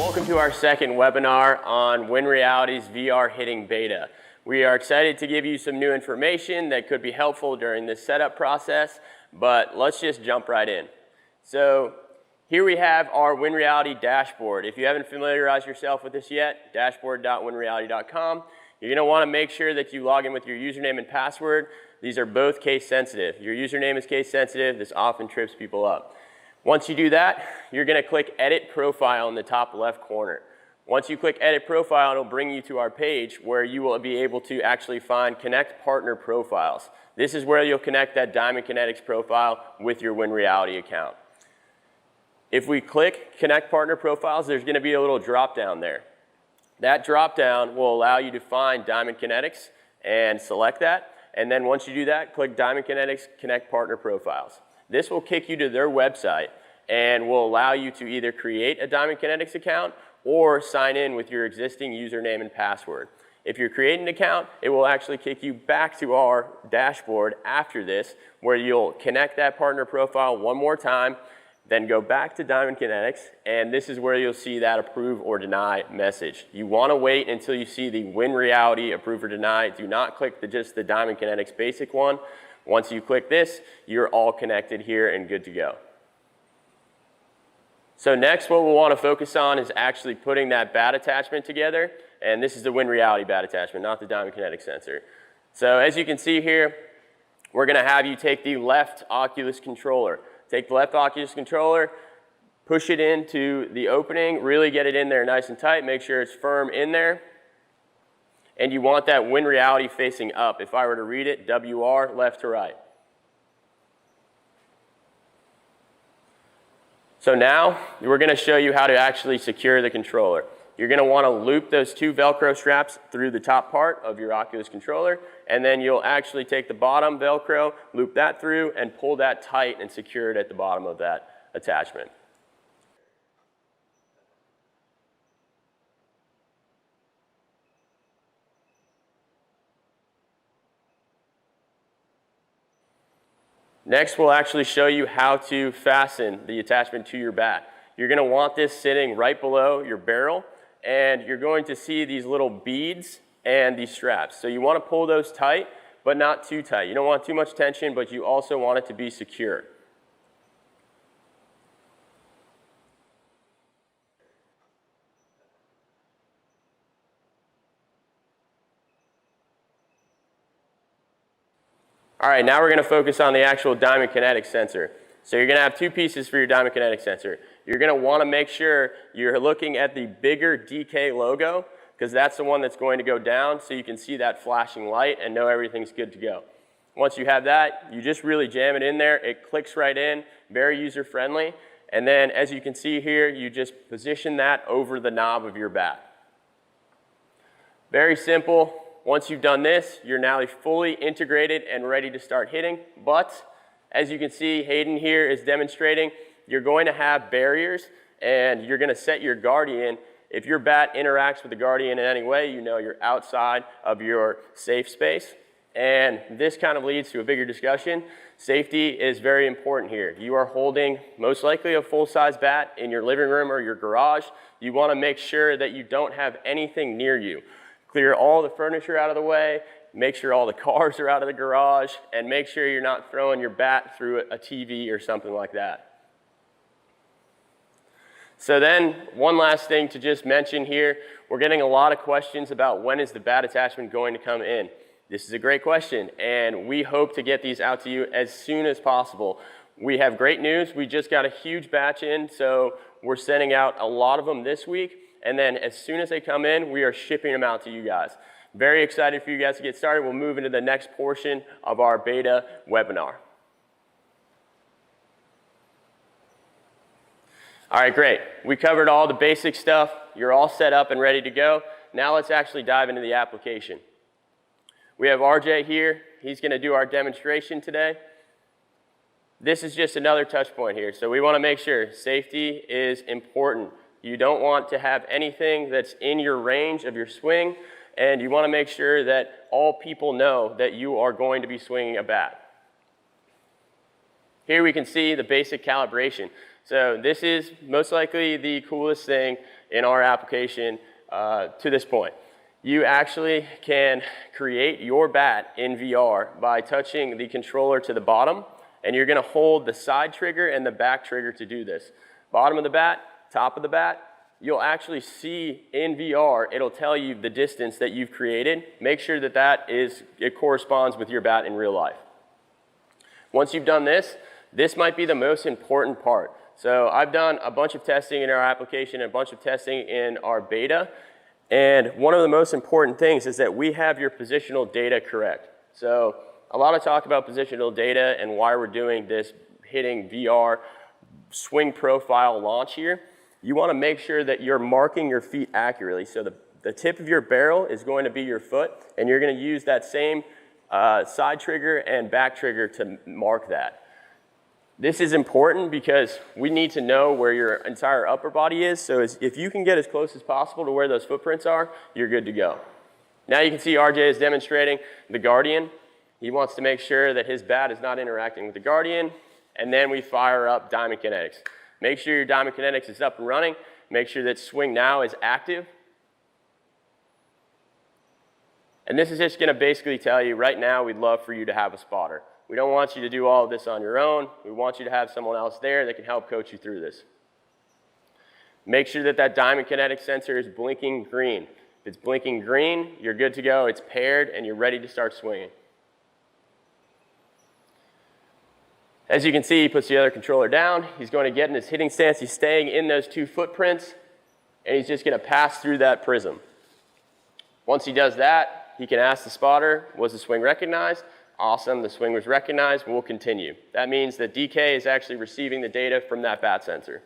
Welcome to our second webinar on WinReality's VR hitting beta. We are excited to give you some new information that could be helpful during this setup process, but let's just jump right in. So here we have our WinReality dashboard. If you haven't familiarized yourself with this yet, dashboard.winreality.com. You're going to want to make sure that you log in with your username and password. These are both case sensitive. Your username is case sensitive. This often trips people up. Once you do that, you're going to click Edit Profile in the top left corner. Once you click Edit Profile, it'll bring you to our page where you will be able to actually find Connect Partner Profiles. This is where you'll connect that Diamond Kinetics profile with your WinReality account. If we click Connect Partner Profiles, there's going to be a little drop down there. That drop down will allow you to find Diamond Kinetics and select that. And then once you do that, click Diamond Kinetics Connect Partner Profiles. This will kick you to their website and will allow you to either create a Diamond Kinetics account or sign in with your existing username and password. If you're creating an account, it will actually kick you back to our dashboard after this, where you'll connect that partner profile one more time, then go back to Diamond Kinetics, and this is where you'll see that approve or deny message. You want to wait until you see the WinReality approve or deny. Do not click just the Diamond Kinetics basic one. Once you click this, you're all connected here and good to go. So next, what we'll want to focus on is actually putting that bat attachment together, and this is the WinReality bat attachment, not the Diamond Kinetics sensor. So as you can see here, we're going to have you take the left Oculus controller. Take the left Oculus controller, push it into the opening, really get it in there nice and tight, make sure it's firm in there. And you want that WinReality facing up. If I were to read it, WR, left to right. So now we're going to show you how to actually secure the controller. You're going to want to loop those two Velcro straps through the top part of your Oculus controller, and then you'll actually take the bottom Velcro, loop that through, and pull that tight and secure it at the bottom of that attachment. Next, we'll actually show you how to fasten the attachment to your bat. You're going to want this sitting right below your barrel, and you're going to see these little beads and these straps. So you want to pull those tight, but not too tight. You don't want too much tension, but you also want it to be secure. All right, now we're going to focus on the actual Diamond Kinetics sensor. So you're going to have two pieces for your Diamond Kinetics sensor. You're going to want to make sure you're looking at the bigger DK logo, because that's the one that's going to go down, so you can see that flashing light and know everything's good to go. Once you have that, you just really jam it in there. It clicks right in, very user-friendly. And then, as you can see here, you just position that over the knob of your bat. Very simple. Once you've done this, you're now fully integrated and ready to start hitting. But as you can see, Hayden here is demonstrating, you're going to have barriers, and you're going to set your Guardian. If your bat interacts with the Guardian in any way, you know you're outside of your safe space. And this kind of leads to a bigger discussion. Safety is very important here. You are holding most likely a full-size bat in your living room or your garage. You want to make sure that you don't have anything near you. Clear all the furniture out of the way, make sure all the cars are out of the garage, and make sure you're not throwing your bat through a TV or something like that. So then, one last thing to just mention here, we're getting a lot of questions about when is the bat attachment going to come in. This is a great question, and we hope to get these out to you as soon as possible. We have great news. We just got a huge batch in, so we're sending out a lot of them this week. And then as soon as they come in, we are shipping them out to you guys. Very excited for you guys to get started. We'll move into the next portion of our beta webinar. All right, great. We covered all the basic stuff. You're all set up and ready to go. Now let's actually dive into the application. We have RJ here. He's going to do our demonstration today. This is just another touch point here. So we want to make sure safety is important. You don't want to have anything that's in your range of your swing, and you want to make sure that all people know that you are going to be swinging a bat. Here we can see the basic calibration. So this is most likely the coolest thing in our application to this point. You actually can create your bat in VR by touching the controller to the bottom, and you're gonna hold the side trigger and the back trigger to do this. Bottom of the bat, top of the bat, you'll actually see in VR, it'll tell you the distance that you've created. Make sure that it corresponds with your bat in real life. Once you've done this, this might be the most important part. So I've done a bunch of testing in our application, a bunch of testing in our beta, and one of the most important things is that we have your positional data correct. So a lot of talk about positional data and why we're doing this hitting VR swing profile launch here. You want to make sure that you're marking your feet accurately. So the tip of your barrel is going to be your foot, and you're going to use that same side trigger and back trigger to mark that. This is important because we need to know where your entire upper body is. So if you can get as close as possible to where those footprints are, you're good to go. Now you can see RJ is demonstrating the Guardian. He wants to make sure that his bat is not interacting with the Guardian. And then we fire up Diamond Kinetics. Make sure your Diamond Kinetics is up and running. Make sure that Swing Now is active. And this is just going to basically tell you right now we'd love for you to have a spotter. We don't want you to do all of this on your own. We want you to have someone else there that can help coach you through this. Make sure that that Diamond Kinetic sensor is blinking green. If it's blinking green, you're good to go. It's paired and you're ready to start swinging. As you can see, he puts the other controller down. He's going to get in his hitting stance. He's staying in those two footprints, and he's just going to pass through that prism. Once he does that, he can ask the spotter, was the swing recognized? Awesome, the swing was recognized, we'll continue. That means that DK is actually receiving the data from that bat sensor.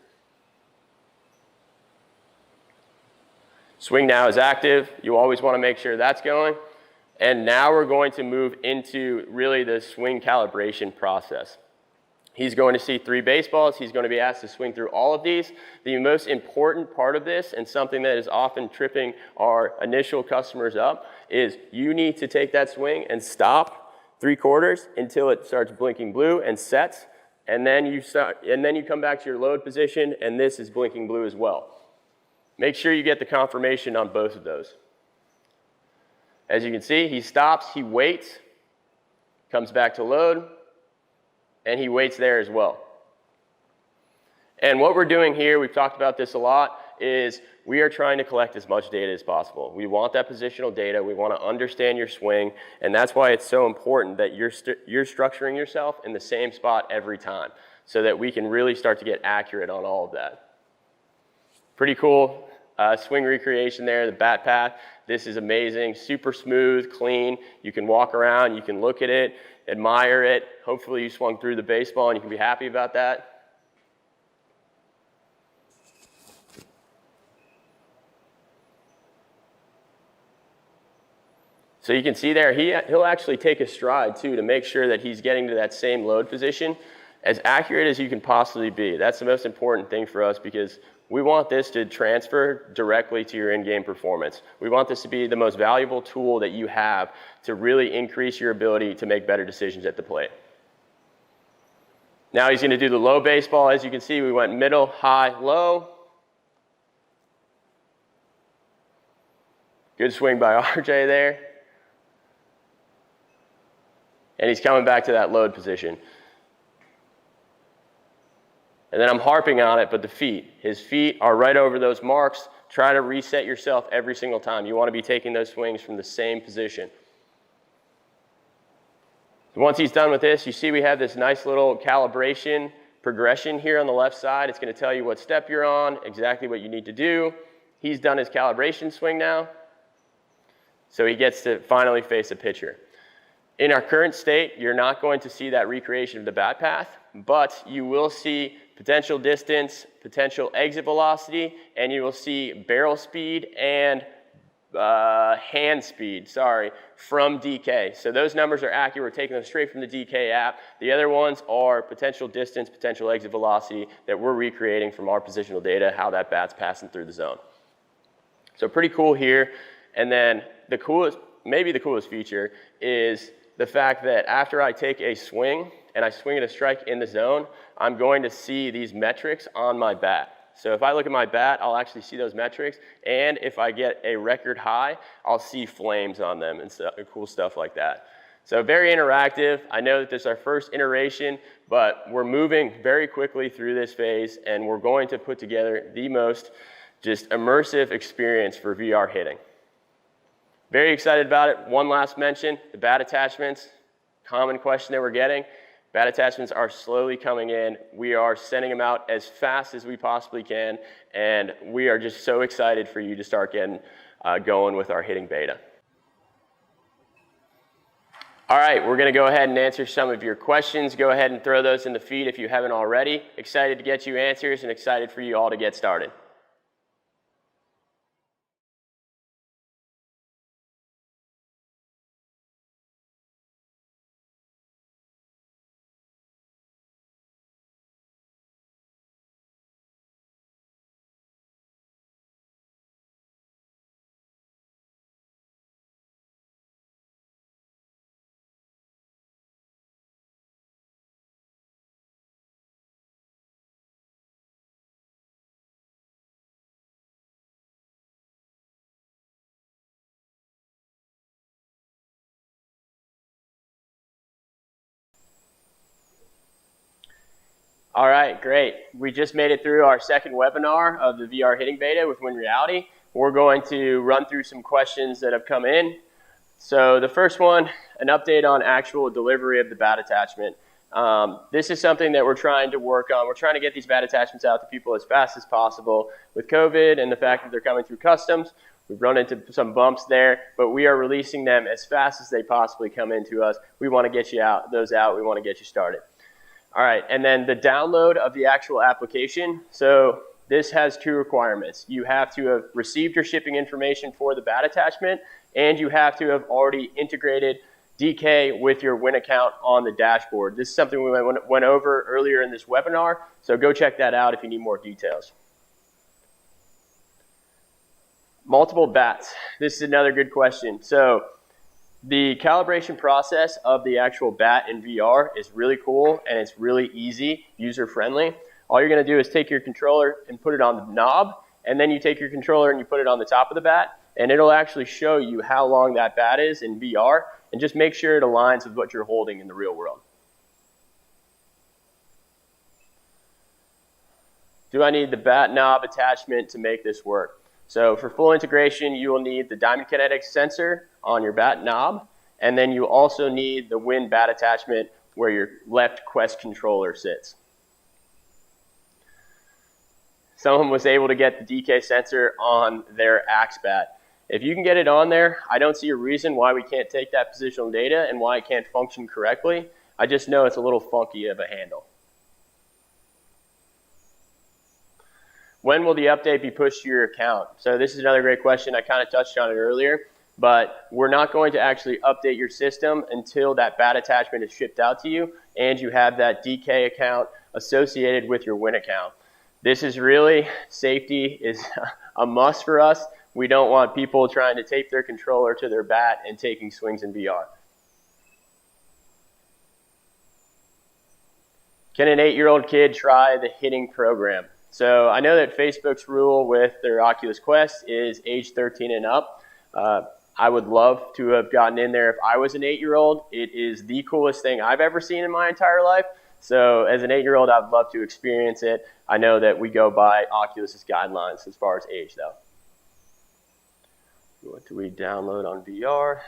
Swing Now is active. You always want to make sure that's going. And now we're going to move into really the swing calibration process. He's going to see 3 baseballs. He's going to be asked to swing through all of these. The most important part of this, and something that is often tripping our initial customers up, is you need to take that swing and stop 3/4 until it starts blinking blue and sets, and then you come back to your load position, and this is blinking blue as well. Make sure you get the confirmation on both of those. As you can see, he stops, he waits, comes back to load, and he waits there as well. And what we're doing here, we've talked about this a lot, is we are trying to collect as much data as possible. We want that positional data. We want to understand your swing, and that's why it's so important that you're structuring yourself in the same spot every time so that we can really start to get accurate on all of that. Pretty cool swing recreation there, the bat path. This is amazing, super smooth, clean. You can walk around, you can look at it, admire it. Hopefully you swung through the baseball and you can be happy about that. So you can see there, he'll actually take a stride too to make sure that he's getting to that same load position as accurate as you can possibly be. That's the most important thing for us because we want this to transfer directly to your in-game performance. We want this to be the most valuable tool that you have to really increase your ability to make better decisions at the plate. Now he's going to do the low baseball. As you can see, we went middle, high, low. Good swing by RJ there. And he's coming back to that load position. And then I'm harping on it, but the feet. His feet are right over those marks. Try to reset yourself every single time. You want to be taking those swings from the same position. Once he's done with this, you see we have this nice little calibration progression here on the left side. It's going to tell you what step you're on, exactly what you need to do. He's done his calibration swing now. So he gets to finally face a pitcher. In our current state, you're not going to see that recreation of the bat path, but you will see potential distance, potential exit velocity, and you will see barrel speed and hand speed, from DK. So those numbers are accurate. We're taking them straight from the DK app. The other ones are potential distance, potential exit velocity that we're recreating from our positional data, how that bat's passing through the zone. So pretty cool here. And then the coolest, maybe the coolest feature is the fact that after I take a swing and I swing at a strike in the zone, I'm going to see these metrics on my bat. So if I look at my bat, I'll actually see those metrics, and if I get a record high, I'll see flames on them and cool stuff like that. So very interactive. I know that this is our first iteration, but we're moving very quickly through this phase, and we're going to put together the most just immersive experience for VR hitting. Very excited about it. One last mention, the bat attachments, common question that we're getting. Bat attachments are slowly coming in. We are sending them out as fast as we possibly can, and we are just so excited for you to start getting going with our hitting beta. All right, we're going to go ahead and answer some of your questions. Go ahead and throw those in the feed if you haven't already. Excited to get you answers and excited for you all to get started. All right, great. We just made it through our second webinar of the VR hitting beta with Win Reality. We're going to run through some questions that have come in. So the first one, an update on actual delivery of the bat attachment. This is something that we're trying to work on. We're trying to get these bat attachments out to people as fast as possible. With COVID and the fact that they're coming through customs, we've run into some bumps there, but we are releasing them as fast as they possibly come into us. We want to get you those out. We want to get you started. All right, and then the download of the actual application. So this has two requirements. You have to have received your shipping information for the bat attachment, and you have to have already integrated DK with your Win account on the dashboard. This is something we went over earlier in this webinar, so go check that out if you need more details. Multiple bats. This is another good question. So the calibration process of the actual bat in VR is really cool, and it's really easy, user-friendly. All you're going to do is take your controller and put it on the knob, and then you take your controller and you put it on the top of the bat, and it'll actually show you how long that bat is in VR, and just make sure it aligns with what you're holding in the real world. Do I need the bat knob attachment to make this work? So for full integration, you will need the Diamond Kinetic sensor on your bat knob, and then you also need the Win bat attachment where your left Quest controller sits. Someone was able to get the DK sensor on their Axe bat. If you can get it on there, I don't see a reason why we can't take that positional data and why it can't function correctly. I just know it's a little funky of a handle. When will the update be pushed to your account? So this is another great question. I kind of touched on it earlier, but we're not going to actually update your system until that bat attachment is shipped out to you and you have that DK account associated with your Win account. This is really, safety is a must for us. We don't want people trying to tape their controller to their bat and taking swings in VR. Can an 8-year-old kid try the hitting program? So I know that Facebook's rule with their Oculus Quest is age 13 and up. I would love to have gotten in there if I was an 8-year-old. It is the coolest thing I've ever seen in my entire life. So as an 8-year-old, I'd love to experience it. I know that we go by Oculus's guidelines as far as age, though. What do we download on VR?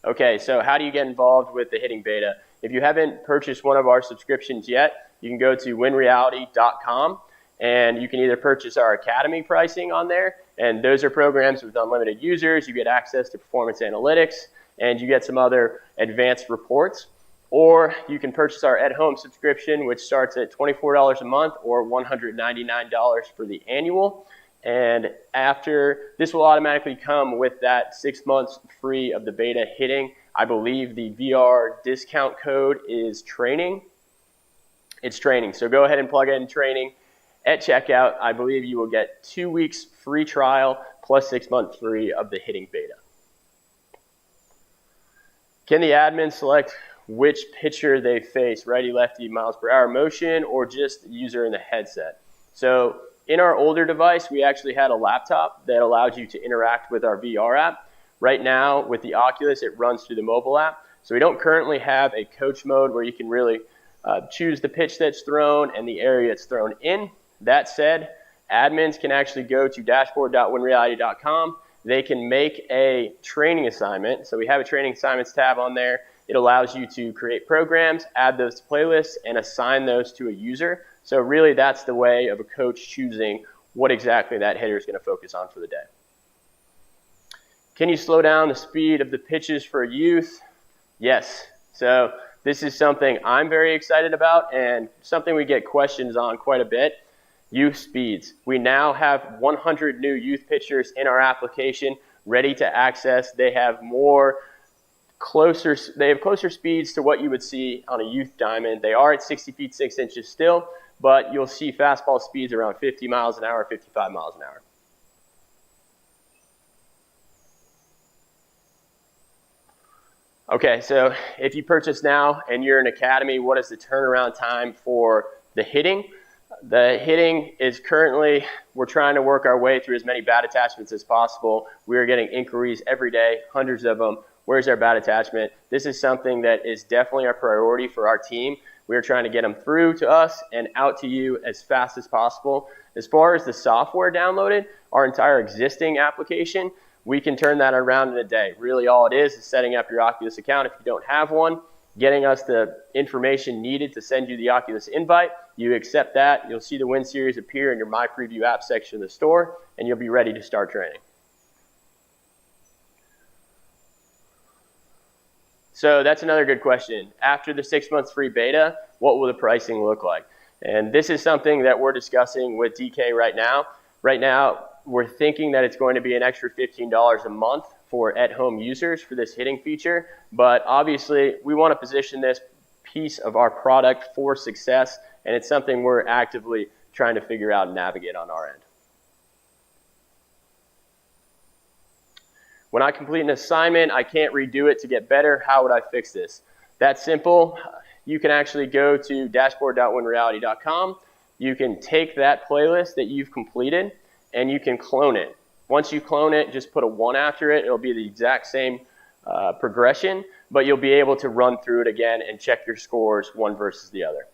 Okay, so how do you get involved with the hitting beta? If you haven't purchased one of our subscriptions yet, you can go to winreality.com, and you can either purchase our Academy pricing on there, and those are programs with unlimited users. You get access to performance analytics, and you get some other advanced reports. Or you can purchase our at-home subscription, which starts at $24 a month or $199 for the annual. And after, this will automatically come with that 6 months free of the beta hitting. I believe the VR discount code is training. It's training, so go ahead and plug in training. At checkout, I believe you will get 2 weeks free trial plus 6 months free of the hitting beta. Can the admin select which pitcher they face, righty, lefty, miles per hour motion, or just the user in the headset? So in our older device, we actually had a laptop that allowed you to interact with our VR app. Right now, with the Oculus, it runs through the mobile app. So we don't currently have a coach mode where you can really choose the pitch that's thrown and the area it's thrown in. That said, admins can actually go to dashboard.winreality.com. They can make a training assignment. So we have a training assignments tab on there. It allows you to create programs, add those to playlists, and assign those to a user. So really that's the way of a coach choosing what exactly that hitter is going to focus on for the day. Can you slow down the speed of the pitches for youth? Yes. So this is something I'm very excited about and something we get questions on quite a bit. Youth speeds. We now have 100 new youth pitchers in our application ready to access. They have closer speeds to what you would see on a youth diamond. They are at 60 feet 6 inches still, but you'll see fastball speeds around 50 miles an hour, 55 miles an hour. Okay, so if you purchase now and you're an academy, what is the turnaround time for the hitting? The hitting is currently, we're trying to work our way through as many bat attachments as possible. We are getting inquiries every day, hundreds of them. Where's our bat attachment? This is something that is definitely our priority for our team. We are trying to get them through to us and out to you as fast as possible. As far as the software downloaded, our entire existing application, we can turn that around in a day. Really all it is setting up your Oculus account if you don't have one, getting us the information needed to send you the Oculus invite. You accept that, you'll see the Win Series appear in your My Preview app section of the store, and you'll be ready to start training. So that's another good question. After the 6 months free beta, what will the pricing look like? And this is something that we're discussing with DK right now. Right now, we're thinking that it's going to be an extra $15 a month for at-home users for this hitting feature, but obviously we want to position this piece of our product for success, and it's something we're actively trying to figure out and navigate on our end. When I complete an assignment, I can't redo it to get better. How would I fix this? That's simple. You can actually go to dashboard.winreality.com. You can take that playlist that you've completed and you can clone it. Once you clone it, just put a 1 after it. It'll be the exact same progression, but you'll be able to run through it again and check your scores one versus the other.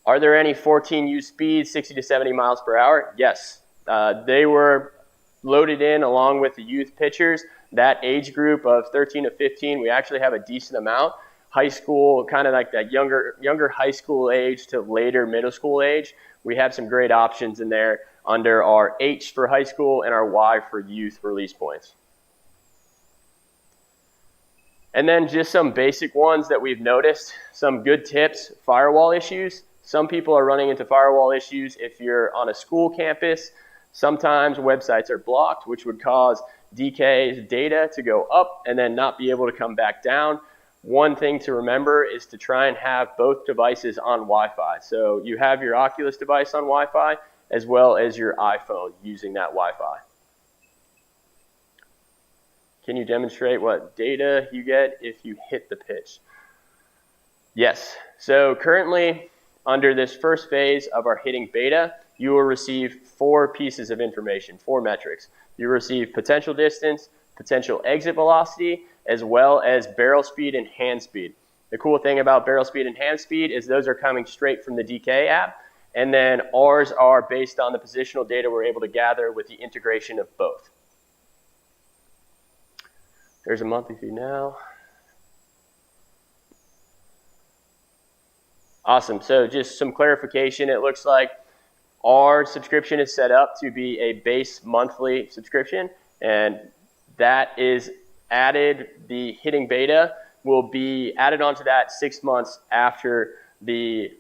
Are there any 14U speeds, 60 to 70 miles per hour? Yes. They were loaded in along with the youth pitchers. That age group of 13 to 15, we actually have a decent amount. High school, kind of like that younger high school age to later middle school age. We have some great options in there under our H for high school and our Y for youth release points. And then just some basic ones that we've noticed, some good tips, firewall issues. Some people are running into firewall issues if you're on a school campus. Sometimes websites are blocked, which would cause DK's data to go up and then not be able to come back down. One thing to remember is to try and have both devices on Wi-Fi. So you have your Oculus device on Wi-Fi as well as your iPhone using that Wi-Fi. Can you demonstrate what data you get if you hit the pitch? Yes. So currently, under this first phase of our hitting beta, you will receive 4 pieces of information, 4 metrics. You receive potential distance, potential exit velocity, as well as barrel speed and hand speed. The cool thing about barrel speed and hand speed is those are coming straight from the DK app, and then ours are based on the positional data we're able to gather with the integration of both. There's a monthly fee now. Awesome. So just some clarification. It looks like our subscription is set up to be a base monthly subscription, and that is added. The hitting beta will be added onto that 6 months after the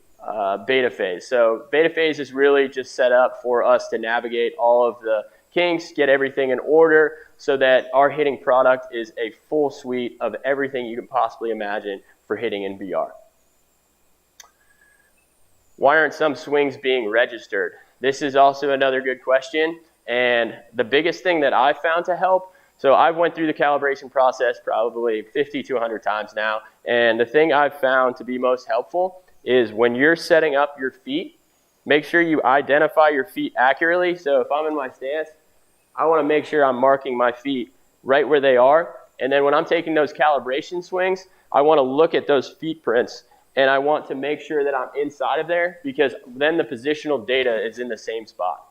beta phase. So beta phase is really just set up for us to navigate all of the kinks, get everything in order so that our hitting product is a full suite of everything you can possibly imagine for hitting in VR. Why aren't some swings being registered? This is also another good question, And the biggest thing that I found to help, so I've went through the calibration process probably 50 to 100 times now, and the thing I've found to be most helpful is when you're setting up your feet, make sure you identify your feet accurately. So if I'm in my stance, I want to make sure I'm marking my feet right where they are. And then when I'm taking those calibration swings, I want to look at those feet prints, and I want to make sure that I'm inside of there, because then the positional data is in the same spot.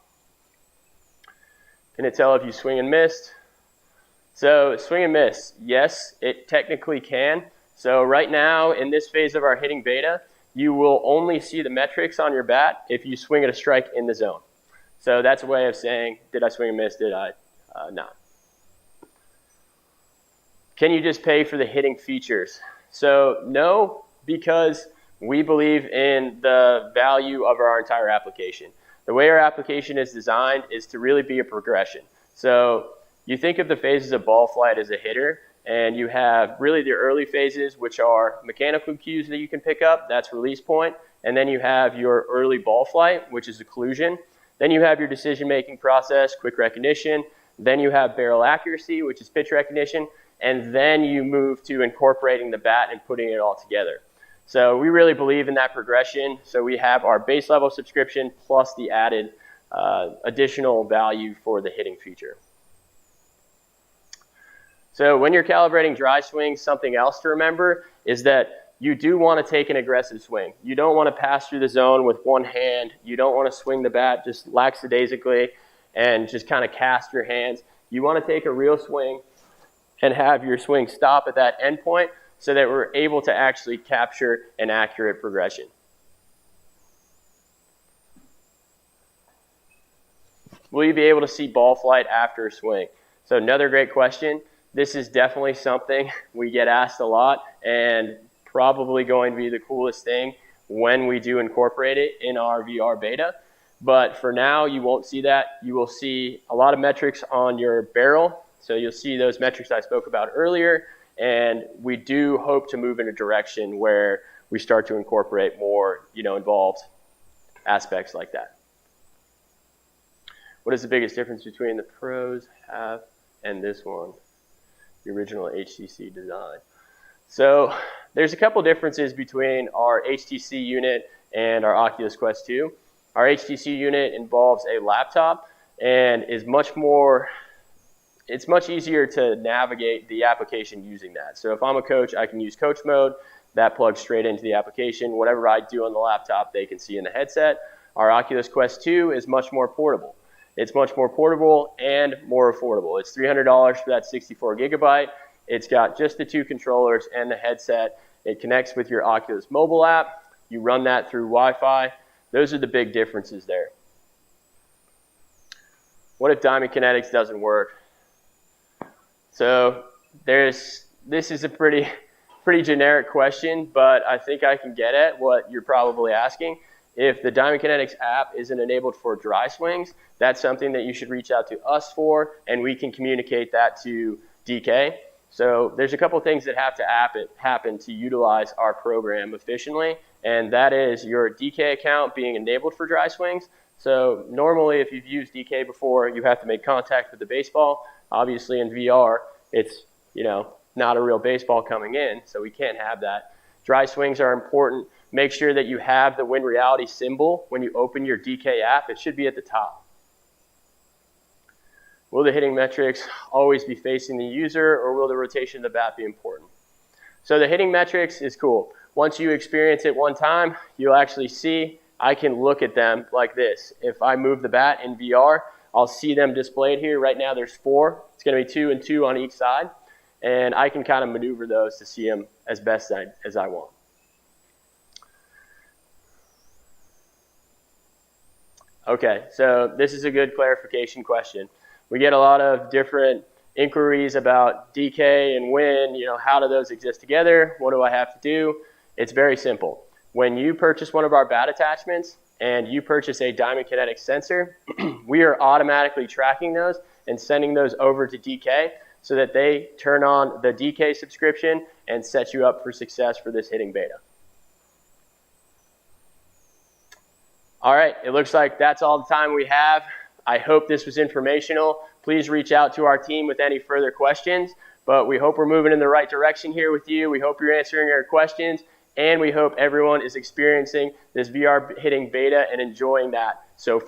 Can it tell if you swing and missed? So swing and miss, yes, it technically can. So right now in this phase of our hitting beta, you will only see the metrics on your bat if you swing at a strike in the zone. So that's a way of saying, did I swing and miss, did I not? Can you just pay for the hitting features? So no, because we believe in the value of our entire application. The way our application is designed is to really be a progression. So you think of the phases of ball flight as a hitter, and you have really the early phases, which are mechanical cues that you can pick up, that's release point, and then you have your early ball flight, which is occlusion. Then you have your decision-making process, quick recognition. Then you have barrel accuracy, which is pitch recognition, and then you move to incorporating the bat and putting it all together. So we really believe in that progression. So we have our base level subscription plus the added additional value for the hitting feature. So when you're calibrating dry swings, something else to remember is that you do want to take an aggressive swing. You don't want to pass through the zone with one hand. You don't want to swing the bat just lackadaisically and just kind of cast your hands. You want to take a real swing and have your swing stop at that end point, so that we're able to actually capture an accurate progression. Will you be able to see ball flight after a swing? So another great question. This is definitely something we get asked a lot, and probably going to be the coolest thing when we do incorporate it in our VR beta. But for now, you won't see that. You will see a lot of metrics on your barrel. So you'll see those metrics I spoke about earlier. And we do hope to move in a direction where we start to incorporate more, involved aspects like that. What is the biggest difference between the pros have and this one, the original HTC design? So there's a couple differences between our HTC unit and our Oculus Quest 2. Our HTC unit involves a laptop and is it's much easier to navigate the application using that. So if I'm a coach, I can use coach mode. That plugs straight into the application. Whatever I do on the laptop, they can see in the headset. Our Oculus Quest 2 is much more portable. It's much more portable and more affordable. It's $300 for that 64 gigabyte. It's got just the 2 controllers and the headset. It connects with your Oculus mobile app. You run that through Wi-Fi. Those are the big differences there. What if Diamond Kinetics doesn't work? So this is a pretty generic question, but I think I can get at what you're probably asking. If the Diamond Kinetics app isn't enabled for dry swings, that's something that you should reach out to us for, and we can communicate that to DK. So there's a couple things that have to happen to utilize our program efficiently, and that is your DK account being enabled for dry swings. So normally if you've used DK before, you have to make contact with the baseball. Obviously in VR, it's not a real baseball coming in, so we can't have that. Dry swings are important. Make sure that you have the Win Reality symbol when you open your DK app. It should be at the top. Will the hitting metrics always be facing the user, or will the rotation of the bat be important? So the hitting metrics is cool. Once you experience it one time, you'll actually see, I can look at them like this. If I move the bat in VR, I'll see them displayed here. Right now there's 4. It's going to be 2 and 2 on each side. And I can kind of maneuver those to see them as best as I want. Okay, so this is a good clarification question. We get a lot of different inquiries about DK and Win. How do those exist together? What do I have to do? It's very simple. When you purchase one of our bat attachments and you purchase a Diamond Kinetic sensor, we are automatically tracking those and sending those over to DK so that they turn on the DK subscription and set you up for success for this hitting beta. All right, it looks like that's all the time we have. I hope this was informational. Please reach out to our team with any further questions. But we hope we're moving in the right direction here with you. We hope you're answering our questions, and we hope everyone is experiencing this VR hitting beta and enjoying that so far.